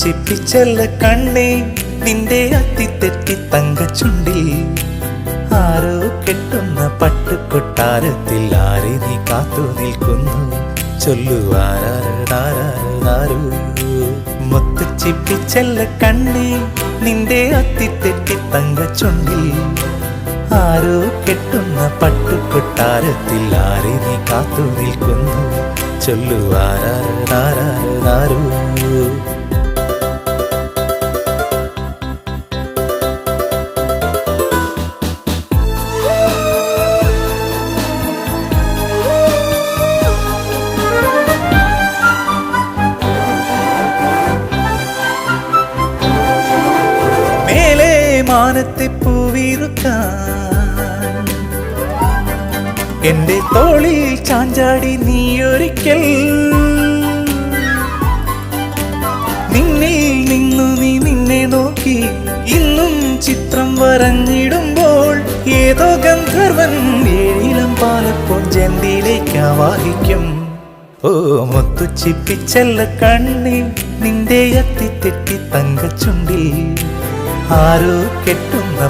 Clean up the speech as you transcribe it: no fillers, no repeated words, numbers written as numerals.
ചിപ്പിച്ചെല്ല കണ്ണേ നിന്റെ അത്തിത്തെറ്റി തങ്കച്ചുണ്ടിൽ ആരോ കെട്ടുന്ന പട്ടുകൊട്ടാരത്തിൽ ആരെ നീ കാത്തു നിൽക്കുന്നു ചൊല്ലുവാരാരോ മുത്തു ചിപ്പിച്ചെല്ല കണ്ണേ നിന്റെ അത്തിത്തെറ്റി തങ്കച്ചുണ്ടിൽ ആരോ കെട്ടുന്ന പട്ടുകൊട്ടാരത്തിൽ ആരെ നീ കാത്തു നിൽക്കുന്നു ചൊല്ലുവാരാരോ മേലെ മാനത്തെ പൂവിറുക്കാൻ എന്റെ തോളിൽ ചാഞ്ചാടി നീയൊരിക്കൽ നിന്നിൽ നിന്നു നീ നിന്നെ നോക്കി ഇന്നും ചിത്രം വരഞ്ഞിടുമ്പോൾ ഏതോ ഗന്ധർവൻ ഏഴിലം പാലപ്പോൾ ജന്തിയിലേക്ക് ആവാഹിക്കും ഓ മുത്തു ചിപ്പിച്ചെല്ല കണ്ണേ നിന്റെ അത്തിത്തെറ്റി തങ്കച്ചുണ്ടിൽ ആരോ കെട്ടുന്ന